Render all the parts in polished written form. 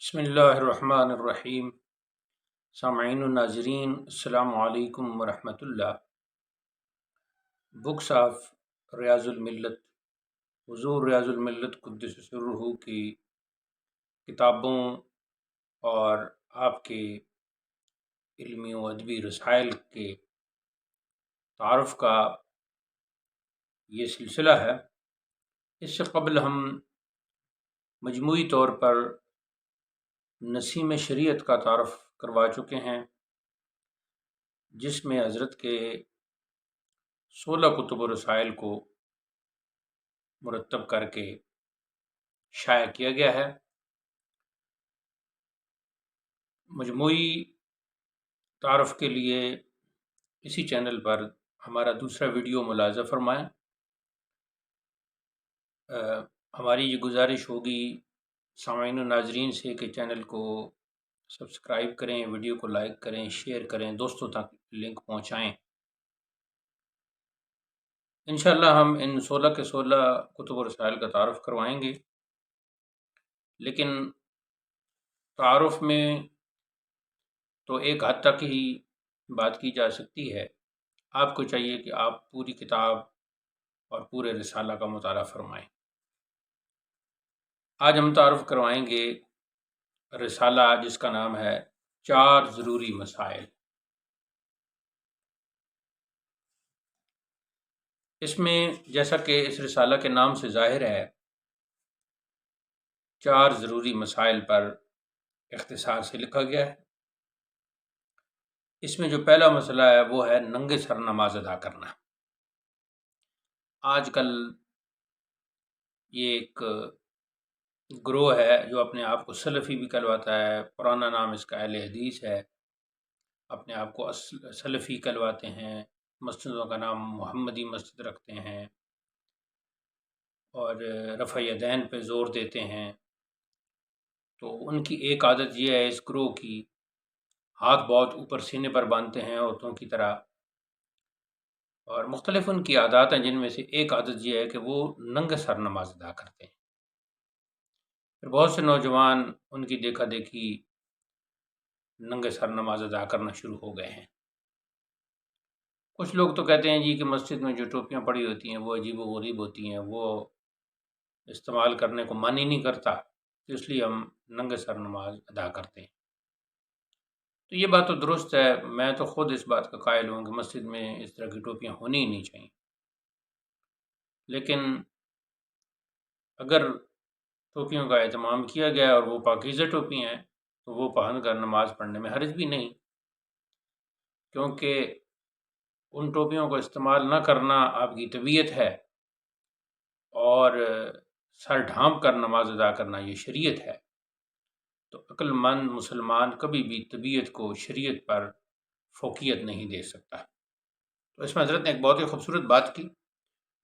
بسم اللہ الرحمن الرحیم۔ سامعین و ناظرین، السلام علیکم ورحمۃ اللہ۔ بکس آف ریاض الملت، حضور ریاض الملت قدس سرہ کی کتابوں اور آپ کے علمی و ادبی رسائل کے تعارف کا یہ سلسلہ ہے۔ اس سے قبل ہم مجموعی طور پر نسیم شریعت کا تعارف کروا چکے ہیں، جس میں حضرت کے 16 کتب و رسائل کو مرتب کر کے شائع کیا گیا ہے۔ مجموعی تعارف کے لیے اسی چینل پر ہمارا دوسرا ویڈیو ملاحظہ فرمائیں۔ ہماری یہ گزارش ہوگی سامعین و ناظرین سے کہ چینل کو سبسکرائب کریں، ویڈیو کو لائک کریں، شیئر کریں، دوستوں تک لنک پہنچائیں۔ انشاءاللہ ہم ان 16 کے 16 کتب و رسائل کا تعارف کروائیں گے، لیکن تعارف میں تو ایک حد تک ہی بات کی جا سکتی ہے۔ آپ کو چاہیے کہ آپ پوری کتاب اور پورے رسالہ کا مطالعہ فرمائیں۔ آج ہم تعارف کروائیں گے رسالہ جس کا نام ہے 4 ضروری مسائل۔ اس میں جیسا کہ اس رسالہ کے نام سے ظاہر ہے، 4 ضروری مسائل پر اختصار سے لکھا گیا ہے۔ اس میں جو پہلا مسئلہ ہے وہ ہے ننگے سر نماز ادا کرنا۔ آج کل یہ ایک گروہ ہے جو اپنے آپ کو سلفی بھی کہلواتا ہے، پرانا نام اس کا اہل حدیث ہے، اپنے آپ کو سلفی کہلواتے ہیں، مسجدوں کا نام محمدی مسجد رکھتے ہیں اور رفع یدین پہ زور دیتے ہیں۔ تو ان کی ایک عادت یہ ہے اس گروہ کی، ہاتھ بہت اوپر سینے پر باندھتے ہیں عورتوں کی طرح، اور مختلف ان کی عادات ہیں، جن میں سے ایک عادت یہ ہے کہ وہ ننگے سر نماز ادا کرتے ہیں۔ پھر بہت سے نوجوان ان کی دیکھا دیکھی ننگے سر نماز ادا کرنا شروع ہو گئے ہیں۔ کچھ لوگ تو کہتے ہیں جی کہ مسجد میں جو ٹوپیاں پڑی ہوتی ہیں وہ عجیب و غریب ہوتی ہیں، وہ استعمال کرنے کو من ہی نہیں کرتا، تو اس لیے ہم ننگے سر نماز ادا کرتے ہیں۔ تو یہ بات تو درست ہے، میں تو خود اس بات کا قائل ہوں کہ مسجد میں اس طرح کی ٹوپیاں ہونی ہی نہیں چاہیے، لیکن اگر ٹوپیوں کا اہتمام کیا گیا اور وہ پاکیزہ ٹوپی ہیں تو وہ پہن کر نماز پڑھنے میں حرج بھی نہیں، کیونکہ ان ٹوپیوں کو استعمال نہ کرنا آپ کی طبیعت ہے، اور سر ڈھانپ کر نماز ادا کرنا یہ شریعت ہے۔ تو عقل مند مسلمان کبھی بھی طبیعت کو شریعت پر فوقیت نہیں دے سکتا۔ تو اس میں حضرت نے ایک بہت ہی خوبصورت بات کی،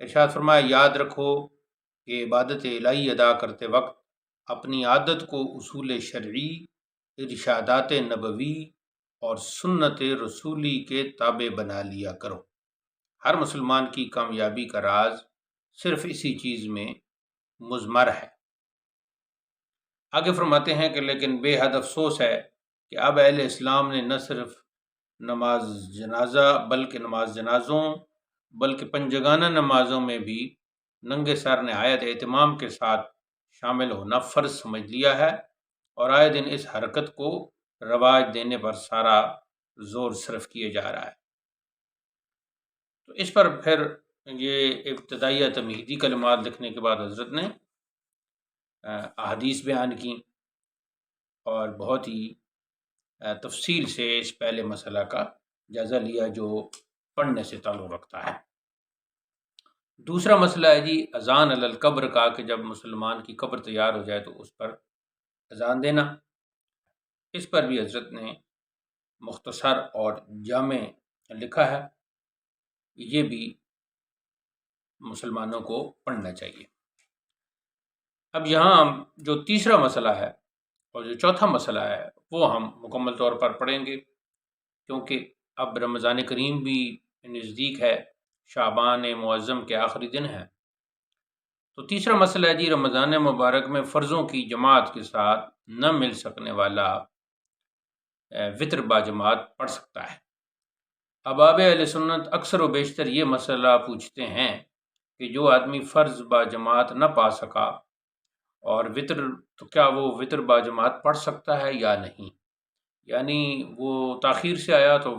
ارشاد فرمایا یاد رکھو کہ عبادت الہی ادا کرتے وقت اپنی عادت کو اصول شرعی، ارشادات نبوی اور سنت رسولی کے تابع بنا لیا کرو۔ ہر مسلمان کی کامیابی کا راز صرف اسی چیز میں مضمر ہے۔ آگے فرماتے ہیں کہ لیکن بے حد افسوس ہے کہ اب اہل اسلام نے نہ صرف نماز جنازہ بلکہ پنجگانہ نمازوں میں بھی ننگے سر نہایت اہتمام کے ساتھ شامل ہونا فرض سمجھ لیا ہے، اور آئے دن اس حرکت کو رواج دینے پر سارا زور صرف کیے جا رہا ہے۔ تو اس پر پھر یہ ابتدائیہ تمہیدی کلمات لکھنے کے بعد حضرت نے احادیث بیان کی اور بہت ہی تفصیل سے اس پہلے مسئلہ کا جائزہ لیا جو پڑھنے سے تعلق رکھتا ہے۔ دوسرا مسئلہ ہے جی اذان علی القبر کا، کہ جب مسلمان کی قبر تیار ہو جائے تو اس پر اذان دینا۔ اس پر بھی حضرت نے مختصر اور جامع لکھا ہے، یہ بھی مسلمانوں کو پڑھنا چاہیے۔ اب یہاں جو تیسرا مسئلہ ہے اور جو چوتھا مسئلہ ہے وہ ہم مکمل طور پر پڑھیں گے، کیونکہ اب رمضان کریم بھی نزدیک ہے، شعبان معظم کے آخری دن ہے۔ تو تیسرا مسئلہ ہے جی رمضان مبارک میں فرضوں کی جماعت کے ساتھ نہ مل سکنے والا وطر باجماعت پڑھ سکتا ہے۔ احباب اہل سنت اکثر و بیشتر یہ مسئلہ پوچھتے ہیں کہ جو آدمی فرض باجماعت نہ پا سکا اور وطر، تو کیا وہ وطر باجماعت پڑھ سکتا ہے یا نہیں؟ یعنی وہ تاخیر سے آیا تو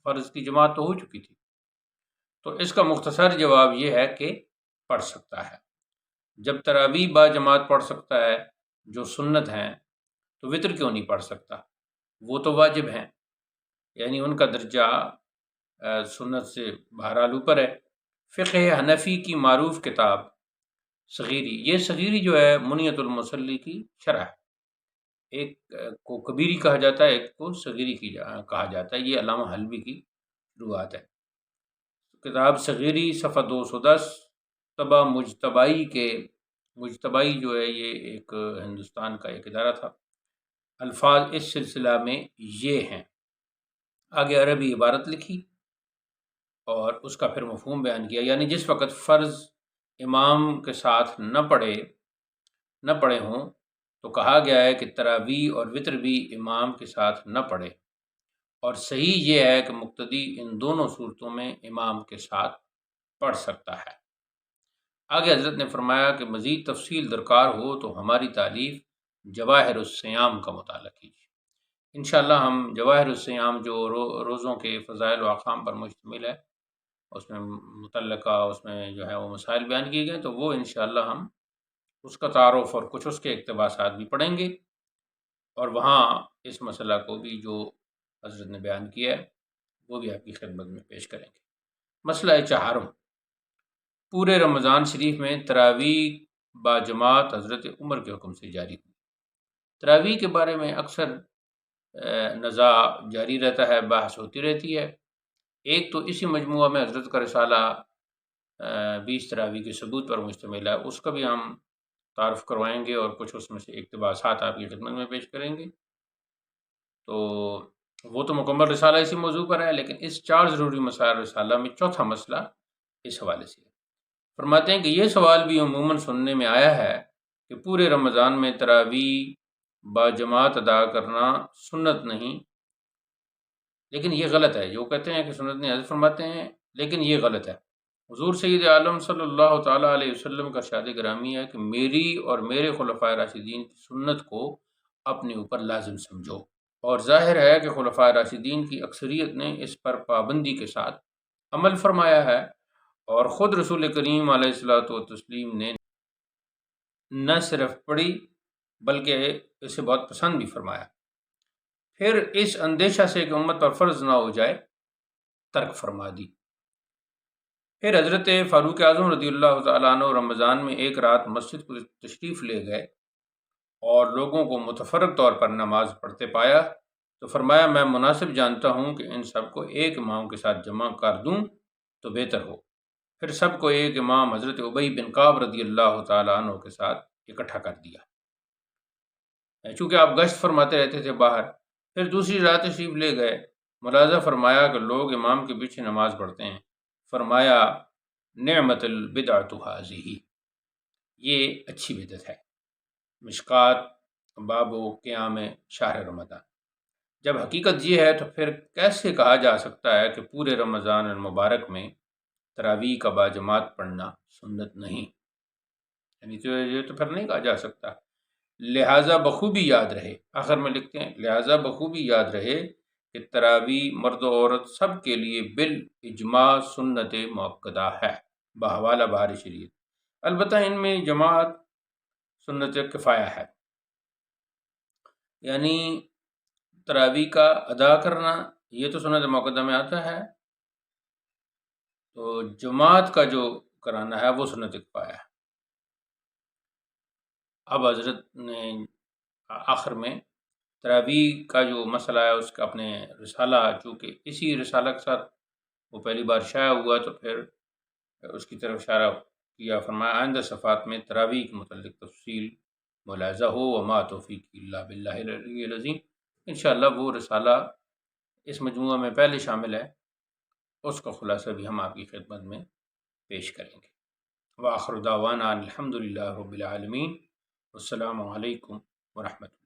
فرض کی جماعت تو ہو چکی تھی، تو اس کا مختصر جواب یہ ہے کہ پڑھ سکتا ہے۔ جب تراویح باجماعت پڑھ سکتا ہے جو سنت ہیں، تو وطر کیوں نہیں پڑھ سکتا؟ وہ تو واجب ہیں، یعنی ان کا درجہ سنت سے بہرحال اوپر ہے۔ فقہ حنفی کی معروف کتاب صغیری، یہ صغیری جو ہے منیت المصلی کی شرح ہے، ایک کو کبیری کہا جاتا ہے، ایک کو صغیری کی کہا جاتا ہے، یہ علامہ حلبی کی شروعات ہے۔ کتاب صغیری صفحہ 210، طبع مجتبائی جو ہے یہ ایک ہندوستان کا ایک ادارہ تھا۔ الفاظ اس سلسلہ میں یہ ہیں، آگے عربی عبارت لکھی اور اس کا پھر مفہوم بیان کیا، یعنی جس وقت فرض امام کے ساتھ نہ پڑھے ہوں تو کہا گیا ہے کہ تراویح اور وطر بھی امام کے ساتھ نہ پڑھے، اور صحیح یہ ہے کہ مقتدی ان دونوں صورتوں میں امام کے ساتھ پڑھ سکتا ہے۔ آگے حضرت نے فرمایا کہ مزید تفصیل درکار ہو تو ہماری تالیف جواہر الصیام کا مطالعہ کیجیے۔ انشاءاللہ ہم جواہر الصیام جو روزوں کے فضائل و احکام پر مشتمل ہے، اس میں متعلقہ اس میں جو ہے وہ مسائل بیان کیے گئے، تو وہ انشاءاللہ ہم اس کا تعارف اور کچھ اس کے اقتباسات بھی پڑھیں گے، اور وہاں اس مسئلہ کو بھی جو حضرت نے بیان کیا ہے وہ بھی آپ کی خدمت میں پیش کریں گے۔ مسئلہ چہارم، پورے رمضان شریف میں تراویح باجماعت حضرت عمر کے حکم سے جاری ہوئی۔ تراویح کے بارے میں اکثر نزاع جاری رہتا ہے، بحث ہوتی رہتی ہے۔ ایک تو اسی مجموعہ میں حضرت کا رسالہ 20 تراویح کے ثبوت پر مشتمل ہے، اس کا بھی ہم تعارف کروائیں گے اور کچھ اس میں سے اقتباسات آپ کی خدمت میں پیش کریں گے۔ تو وہ تو مکمل رسالہ اسی موضوع پر ہے، لیکن اس 4 ضروری مسائل رسالہ میں چوتھا مسئلہ اس حوالے سے ہے۔ فرماتے ہیں کہ یہ سوال بھی عموماً سننے میں آیا ہے کہ پورے رمضان میں تراویح باجماعت ادا کرنا سنت نہیں، لیکن یہ غلط ہے۔ جو کہتے ہیں کہ سنت نہیں، حضرت فرماتے ہیں لیکن یہ غلط ہے۔ حضور سید عالم صلی اللہ تعالیٰ علیہ وسلم کا ارشاد گرامی ہے کہ میری اور میرے خلفائے راشدین کی سنت کو اپنے اوپر لازم سمجھو، اور ظاہر ہے کہ خلفائے راشدین کی اکثریت نے اس پر پابندی کے ساتھ عمل فرمایا ہے، اور خود رسول کریم علیہ الصلوۃ والتسلیم نے نہ صرف پڑھی بلکہ اسے بہت پسند بھی فرمایا۔ پھر اس اندیشہ سے کہ امت پر فرض نہ ہو جائے ترک فرما دی۔ پھر حضرت فاروق اعظم رضی اللہ تعالیٰ عنہ رمضان میں ایک رات مسجد کو تشریف لے گئے اور لوگوں کو متفرق طور پر نماز پڑھتے پایا، تو فرمایا میں مناسب جانتا ہوں کہ ان سب کو ایک امام کے ساتھ جمع کر دوں تو بہتر ہو۔ پھر سب کو ایک امام حضرت ابی بن کعب رضی اللہ تعالیٰ عنہ کے ساتھ اکٹھا کر دیا، چونکہ آپ گشت فرماتے رہتے تھے باہر۔ پھر دوسری رات تشریف لے گئے، ملاحظہ فرمایا کہ لوگ امام کے پیچھے نماز پڑھتے ہیں۔ فرمایا نعمت البدعۃ ھذہ، یہ اچھی بدعت ہے۔ مشکات باب قیام شہر رمضان۔ جب حقیقت یہ ہے تو پھر کیسے کہا جا سکتا ہے کہ پورے رمضان المبارک میں تراویح کا باجماعت پڑھنا سنت نہیں؟ یعنی تو یہ تو پھر نہیں کہا جا سکتا۔ لہٰذا بخوبی یاد رہے، آخر میں لکھتے ہیں لہٰذا بخوبی یاد رہے کہ تراویح مرد و عورت سب کے لیے بالاجماع سنت مؤکدہ ہے بحوالہ بہار شریعت، البتہ ان میں جماعت سنت کفایہ ہے، یعنی تراویح کا ادا کرنا یہ تو سنت مؤکدہ میں آتا ہے، تو جماعت کا جو کرانا ہے وہ سنت کفایہ ہے۔ اب حضرت نے آخر میں تراویح کا جو مسئلہ ہے اس کا اپنے رسالہ، چونکہ اسی رسالہ کے ساتھ وہ پہلی بار شائع ہوا تو پھر اس کی طرف اشارہ کیا، فرمایا آئندہ صفحات میں تراویح کے متعلق تفصیل ملاحظہ ہو، وما توفیقی الا باللہ العلی العظیم۔ انشاءاللہ وہ رسالہ اس مجموعہ میں پہلے شامل ہے، اس کا خلاصہ بھی ہم آپ کی خدمت میں پیش کریں گے۔ وآخر دعوانا الحمد للہ رب العالمین، والسلام علیکم ورحمۃ اللہ۔